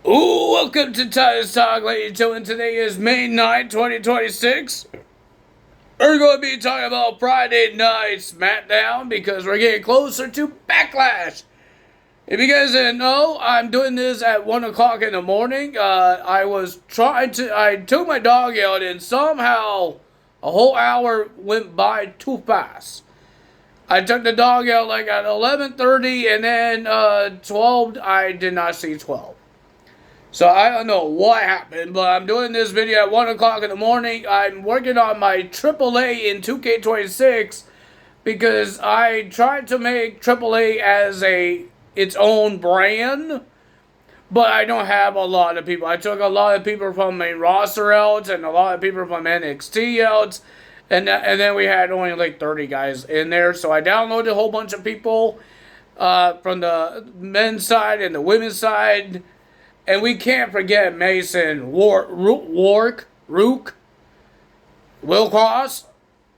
Ooh, welcome to Titus Talk, ladies and gentlemen. Today is May 9th, 2026. We're going to be talking about Friday Night Smackdown because we're getting closer to Backlash. If you guys didn't know, I'm doing this at 1 o'clock in the morning. I took my dog out and somehow a whole hour went by too fast. I took the dog out like at 11:30 and then 12, I did not see 12. So I don't know what happened, but I'm doing this video at 1 o'clock in the morning. I'm working on my AAA in 2K26 because I tried to make AAA as its own brand, but I don't have a lot of people. I took a lot of people from main roster out and a lot of people from NXT out, and then we had only like 30 guys in there. So I downloaded a whole bunch of people from the men's side and the women's side. And we can't forget Mason Rook, Wilcross.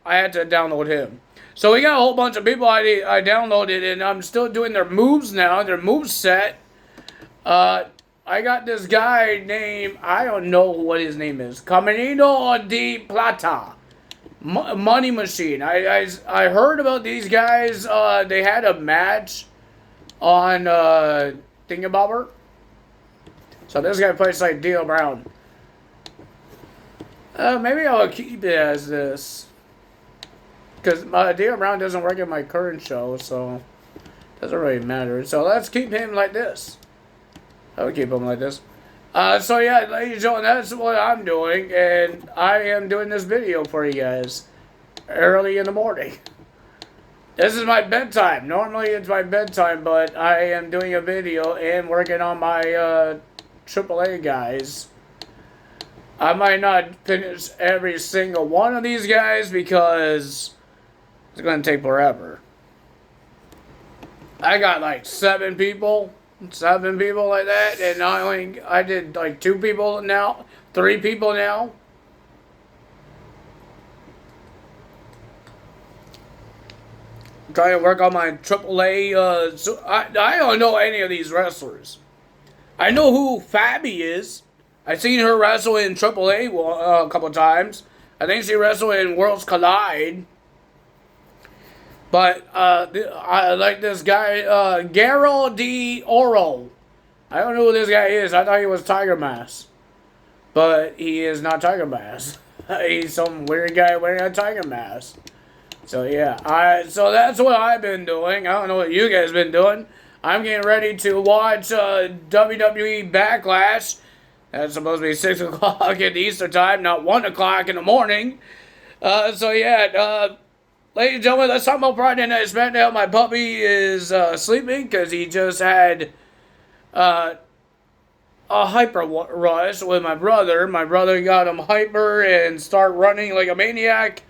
I had to download him. So we got a whole bunch of people I downloaded, and I'm still doing their moves now, their move set. I got this guy named, I don't know what his name is, Caminito de Plata. Money Machine. I heard about these guys. They had a match on Thingamabobber. So this guy plays like Dio Brown. Maybe I'll keep it as this. Because Dio Brown doesn't work in my current show, so it doesn't really matter. So let's keep him like this. I'll keep him like this. So yeah, ladies and gentlemen, that's what I'm doing. And I am doing this video for you guys. Early in the morning. This is my bedtime. Normally it's my bedtime, but I am doing a video and working on my AAA guys. I might not finish every single one of these guys because it's going to take forever. I got like 7 people like that, and I did like 2 people now, 3 people now. I'm trying to work on my AAA. So I don't know any of these wrestlers. I know who Fabi is. I've seen her wrestle in AAA a couple times. I think she wrestled in Worlds Collide. But I like this guy, Garo de Oro. I don't know who this guy is. I thought he was Tiger Mask. But he is not Tiger Mask. He's some weird guy wearing a Tiger Mask. So yeah, so that's what I've been doing. I don't know what you guys been doing. I'm getting ready to watch WWE Backlash. That's supposed to be 6 o'clock in Eastern time, not 1 o'clock in the morning. So yeah, ladies and gentlemen, let's talk about Friday Night Smackdown. My puppy is sleeping because he just had a hyper rush with my brother. My brother got him hyper and start running like a maniac.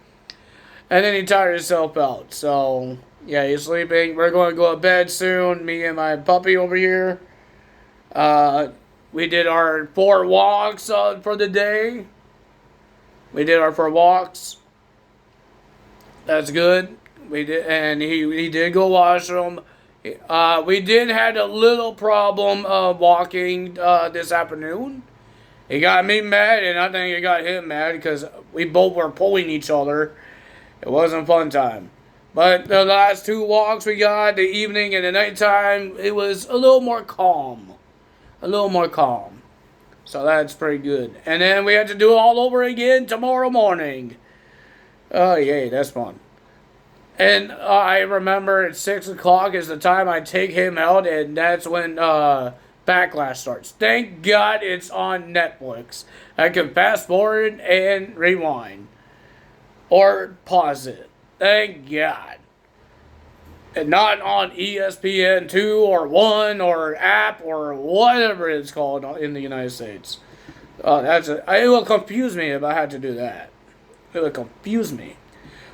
And then he tired himself out. So yeah, he's sleeping. We're going to go to bed soon. Me and my puppy over here. We did our 4 walks for the day. We did our 4 walks. That's good. We did, and he did go washroom. We did had a little problem walking this afternoon. He got me mad, and I think it got him mad because we both were pulling each other. It wasn't fun time. But the last 2 walks we got, the evening and the nighttime, it was a little more calm. So that's pretty good. And then we had to do it all over again tomorrow morning. Oh, yay, that's fun. And I remember at 6 o'clock is the time I take him out, and that's when Backlash starts. Thank God it's on Netflix. I can fast forward and rewind. Or pause it. Thank God. And not on ESPN 2 or 1 or app or whatever it's called in the United States. It will confuse me if I had to do that. It would confuse me.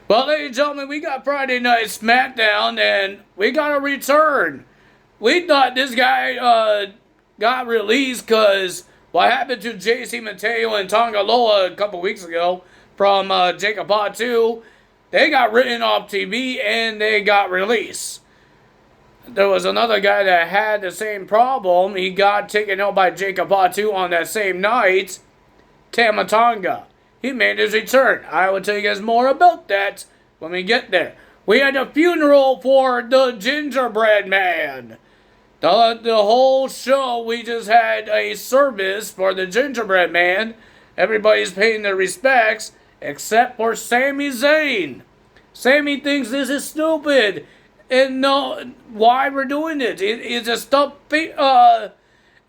Well, ladies and gentlemen, we got Friday Night Smackdown and we got a return. We thought this guy got released because what happened to JC Mateo and Tonga Loa a couple weeks ago from Jacob Pot 2, they got written off TV and they got released. There was another guy that had the same problem. He got taken out by Jacob Fatu on that same night. Tama Tonga. He made his return. I will tell you guys more about that when we get there. We had a funeral for the Gingerbread Man. The whole show, we just had a service for the Gingerbread Man. Everybody's paying their respects, except for Sami Zayn. Sami thinks this is stupid. And no, why we're doing it? It's a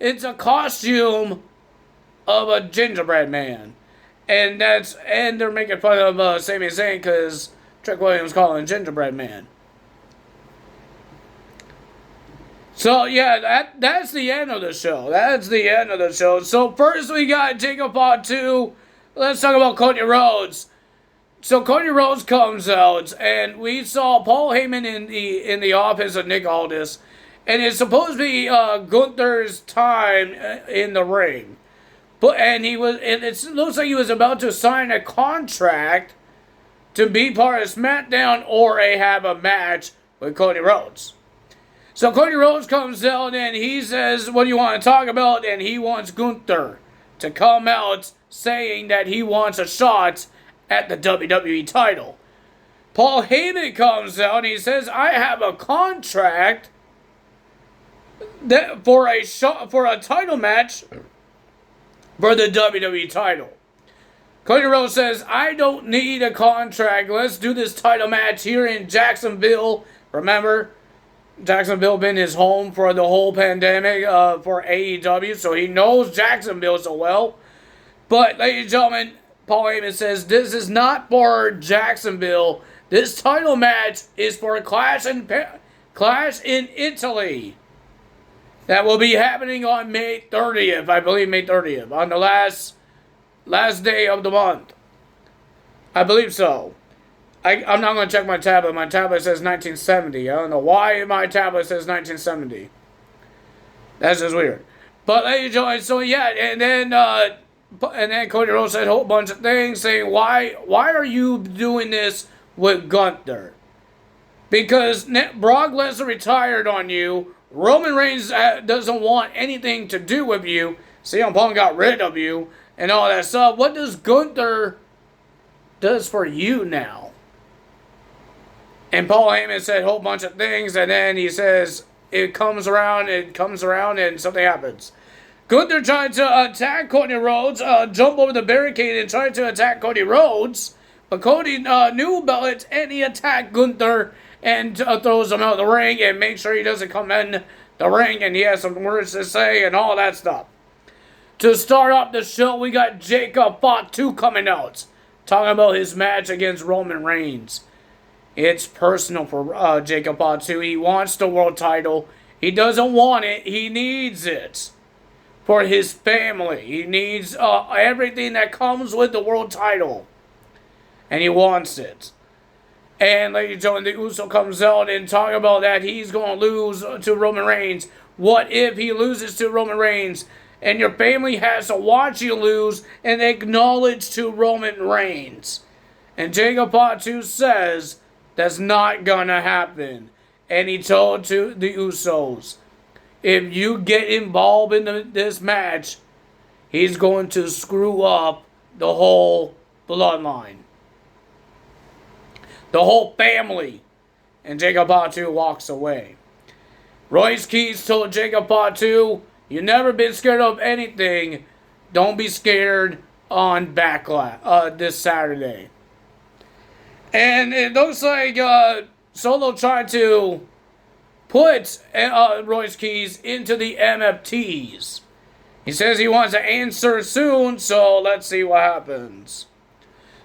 it's a costume of a gingerbread man. And they're making fun of Sami Zayn because Trick Williams called him Gingerbread Man. So yeah, that's the end of the show. That's the end of the show. So first we got Jacob Fatu. Let's talk about Cody Rhodes. So Cody Rhodes comes out, and we saw Paul Heyman in the office of Nick Aldis, and it's supposed to be Gunther's time in the ring. It looks like he was about to sign a contract to be part of SmackDown or have a match with Cody Rhodes. So Cody Rhodes comes out and he says, "What do you want to talk about?" And he wants Gunther to come out saying that he wants a shot at the WWE title. Paul Heyman comes out and he says, "I have a contract for a title match for the WWE title." Cody Rhodes says, "I don't need a contract. Let's do this title match here in Jacksonville." Remember, Jacksonville been his home for the whole pandemic for AEW, so he knows Jacksonville so well. But, ladies and gentlemen, Paul Heyman says, "This is not for Jacksonville. This title match is for a Clash in Italy. That will be happening on May 30th. I believe May 30th. On the last day of the month. I believe so. I'm not going to check my tablet. My tablet says 1970. I don't know why my tablet says 1970. That's just weird. But, ladies and gentlemen, so yeah, and then Cody Rhodes said a whole bunch of things saying, why are you doing this with Gunther? Because Brock Lesnar retired on you. Roman Reigns doesn't want anything to do with you. CM Punk got rid of you and all that stuff. What does Gunther does for you now? And Paul Heyman said a whole bunch of things, and then he says it comes around, and something happens. Gunther tried to attack Cody Rhodes, jump over the barricade and tried to attack Cody Rhodes, but Cody knew about it, and he attacked Gunther and throws him out of the ring and makes sure he doesn't come in the ring, and he has some words to say and all that stuff. To start off the show, we got Jacob Fatu coming out, talking about his match against Roman Reigns. It's personal for Jacob Fatu. He wants the world title. He doesn't want it. He needs it for his family. He needs everything that comes with the world title. And he wants it. And, ladies and gentlemen, the Uso comes out and talk about that he's going to lose to Roman Reigns. What if he loses to Roman Reigns? And your family has to watch you lose and acknowledge to Roman Reigns. And Jacob Fatu says that's not going to happen. And he told to the Usos, if you get involved in this match, he's going to screw up the whole bloodline. The whole family. And Jacob Fatu walks away. Royce Keys told Jacob Fatu, you've never been scared of anything. Don't be scared on Backlash this Saturday. And it looks like Solo tried to put Royce Keys into the MFTs. He says he wants to answer soon, so let's see what happens.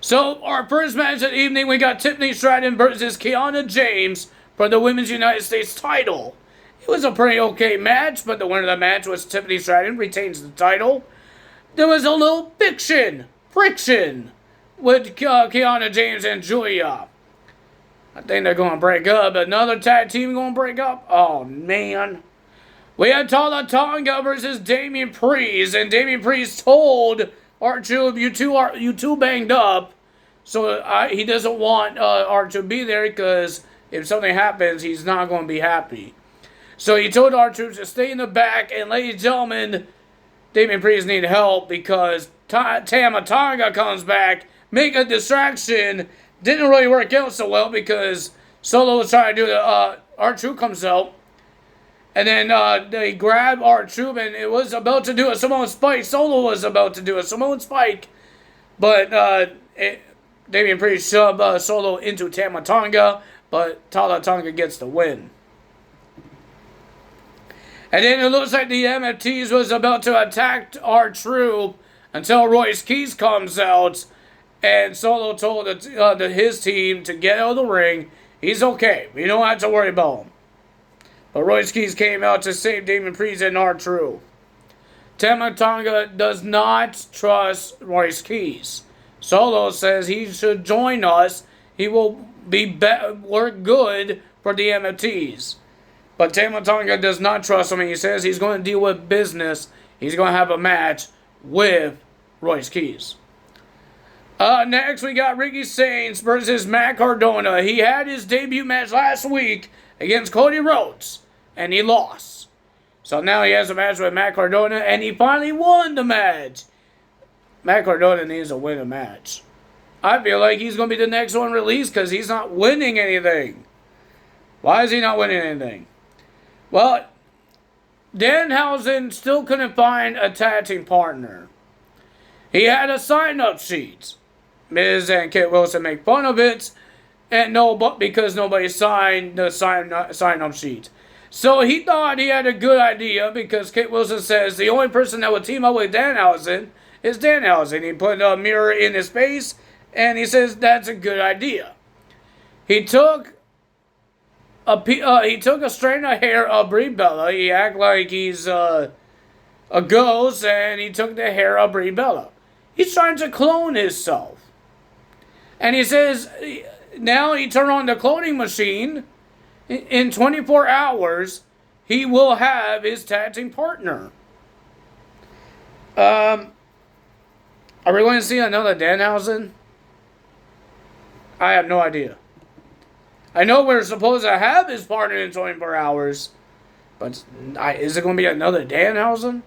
So, our first match of the evening, we got Tiffany Stratton versus Kiana James for the Women's United States title. It was a pretty okay match, but the winner of the match was Tiffany Stratton, retains the title. There was a little friction with Kiana James and Julia. I think they're going to break up. Another tag team going to break up? Oh, man. We had Tala Tonga versus Damian Priest, and Damian Priest told R-Truth, you two banged up, so he doesn't want R-Truth to be there because if something happens, he's not going to be happy. So he told R-Truth to stay in the back, and ladies and gentlemen, Damian Priest need help because Tama Tonga comes back, make a distraction. Didn't really work out so well because Solo was trying to do the R-Truth comes out. And then they grab R-Truth, and it was about to do a Samoan Spike. Solo was about to do a Samoan Spike. But Damian Priest shoved Solo into Tama Tonga, but Tama Tonga gets the win. And then it looks like the MFTs was about to attack R-Truth until Royce Keys comes out. And Solo told his team to get out of the ring. He's okay. We don't have to worry about him. But Royce Keys came out to save Damian Priest and R-Truth. Tama Tonga does not trust Royce Keys. Solo says he should join us. He will work good for the MFTs. But Tama Tonga does not trust him. And he says he's going to deal with business. He's going to have a match with Royce Keys. Next, we got Ricky Saints versus Matt Cardona. He had his debut match last week against Cody Rhodes, and he lost. So now he has a match with Matt Cardona, and he finally won the match. Matt Cardona needs to win a match. I feel like he's going to be the next one released because he's not winning anything. Why is he not winning anything? Well, Danhausen still couldn't find a tag team partner. He had a sign-up sheet. Miz and Kit Wilson make fun of it, and because nobody signed the sign-up sheet. So he thought he had a good idea because Kit Wilson says the only person that would team up with Danhausen is Danhausen. He put a mirror in his face, and he says that's a good idea. He took a strand of hair of Brie Bella. He acted like he's a ghost, and he took the hair of Brie Bella. He's trying to clone himself. And he says now he turned on the cloning machine. In 24 hours, he will have his tag team partner. Are we going to see another Danhausen? I have no idea. I know we're supposed to have his partner in 24 hours. But is it going to be another Danhausen?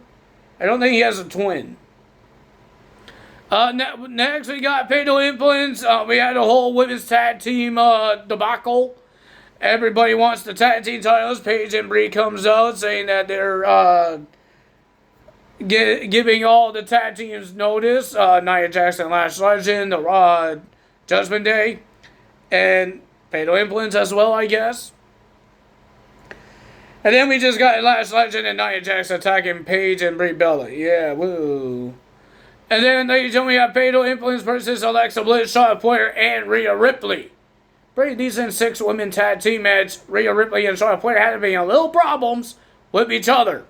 I don't think he has a twin. Next, we got Fatal Influence. We had a whole women's tag team debacle. Everybody wants the tag team titles. Paige and Brie comes out saying that they're giving all the tag teams notice. Nia Jax, Lash Legend, the Judgment Day, and Fatal Influence as well, I guess. And then we just got Lash Legend and Nia Jax attacking Paige and Brie Bella. Yeah, woo. And then ladies and gentlemen, we have Fatal Influence versus Alexa Bliss, Charlotte Flair, and Rhea Ripley. Pretty decent 6-women tag team match. Rhea Ripley and Charlotte Flair had a little problems with each other.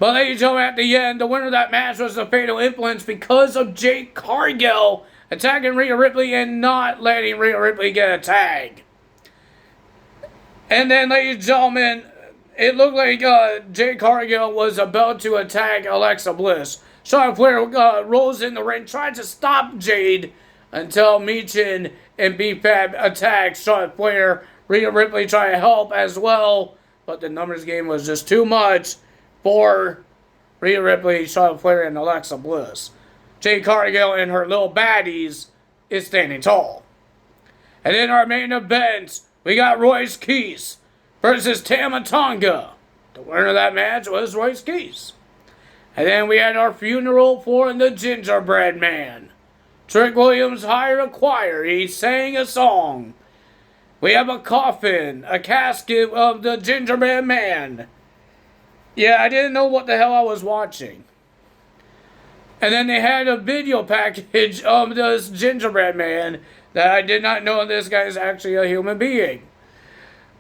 But ladies and gentlemen, at the end, the winner of that match was the Fatal Influence because of Jade Cargill attacking Rhea Ripley and not letting Rhea Ripley get a tag. And then, ladies and gentlemen, it looked like Jade Cargill was about to attack Alexa Bliss. Charlotte Flair rolls in the ring, tries to stop Jade until Michin and B-Fab attack Charlotte Flair. Rhea Ripley tried to help as well, but the numbers game was just too much for Rhea Ripley, Charlotte Flair, and Alexa Bliss. Jade Cargill and her little baddies is standing tall. And in our main event, we got Royce Keys versus Tama Tonga. The winner of that match was Royce Keys. And then we had our funeral for the Gingerbread Man. Trick Williams hired a choir. He sang a song. We have a coffin, a casket of the Gingerbread Man. Yeah, I didn't know what the hell I was watching. And then they had a video package of this Gingerbread Man that I did not know this guy is actually a human being.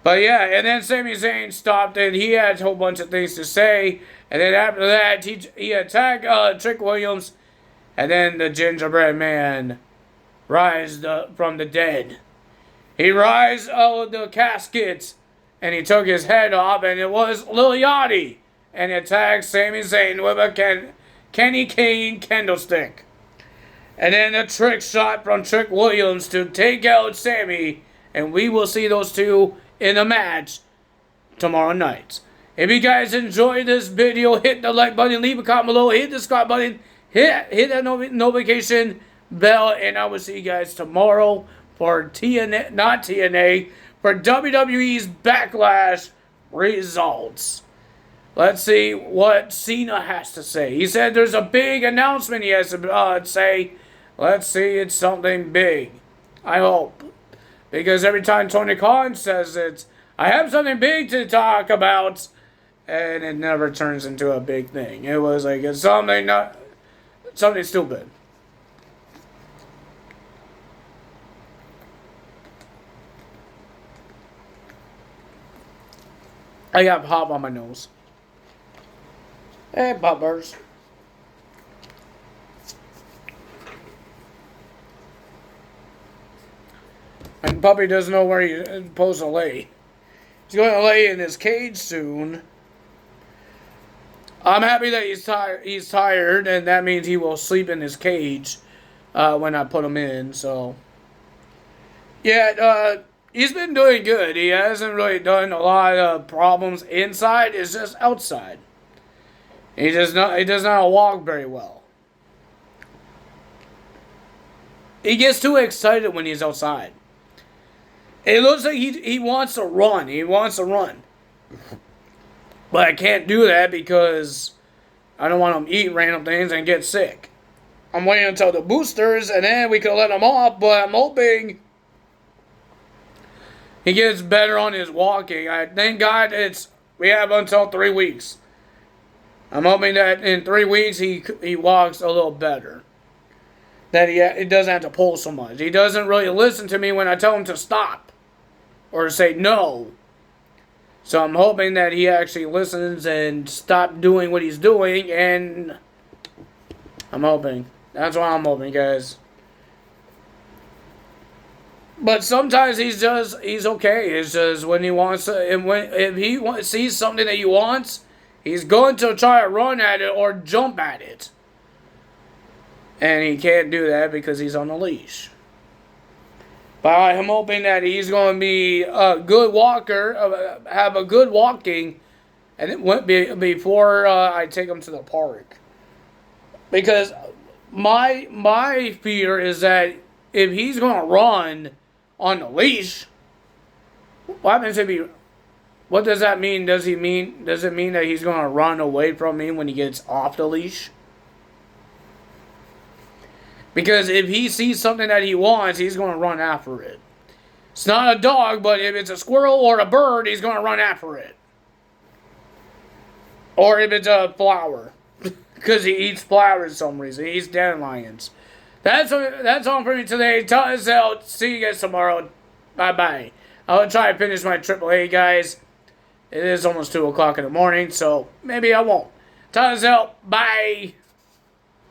But yeah, and then Sami Zayn stopped and he had a whole bunch of things to say. And then after that, he attacked Trick Williams. And then the Gingerbread Man rised from the dead. He rised out of the casket and he took his head off, and it was Lil Yachty. And attacked Sami Zayn with a Kenny Kane candlestick. And then a trick shot from Trick Williams to take out Sami. And we will see those two in a match tomorrow night. If you guys enjoyed this video, hit the like button, leave a comment below, hit the subscribe button, hit that notification bell, and I will see you guys tomorrow for for WWE's Backlash results. Let's see what Cena has to say. He said there's a big announcement he has to say. Let's see, it's something big. I hope. Because every time Tony Khan says it, I have something big to talk about, and it never turns into a big thing. It was like it's something stupid. I got pop on my nose. Hey, poppers. And Puppy doesn't know where he's supposed to lay. He's going to lay in his cage soon. I'm happy that he's tired, and that means he will sleep in his cage when I put him in. So, yeah, he's been doing good. He hasn't really done a lot of problems inside. It's just outside. He does not walk very well. He gets too excited when he's outside. It looks like he wants to run. He wants to run. But I can't do that because I don't want him to eat random things and get sick. I'm waiting until the boosters, and then we can let him off, but I'm hoping he gets better on his walking. Thank God we have until 3 weeks. I'm hoping that in 3 weeks he walks a little better. That he doesn't have to pull so much. He doesn't really listen to me when I tell him to stop or say no. So I'm hoping that he actually listens and stop doing what he's doing, and I'm hoping. That's what I'm hoping, guys. But sometimes he's okay. It's just when he wants to, and if he sees something that he wants, he's going to try to run at it or jump at it. And he can't do that because he's on the leash. But I'm hoping that he's going to be a good walker, have a good walking, and it won't be before I take him to the park. Because my fear is that if he's going to run on the leash, what happens if he? What does that mean? Does it mean that he's going to run away from me when he gets off the leash? Because if he sees something that he wants, he's going to run after it. It's not a dog, but if it's a squirrel or a bird, he's going to run after it. Or if it's a flower. Because he eats flowers for some reason. He eats dandelions. That's all for me today. Tell us out. See you guys tomorrow. Bye-bye. I'll try to finish my AAA, guys. It is almost 2 o'clock in the morning, so maybe I won't. Tell us out. Bye.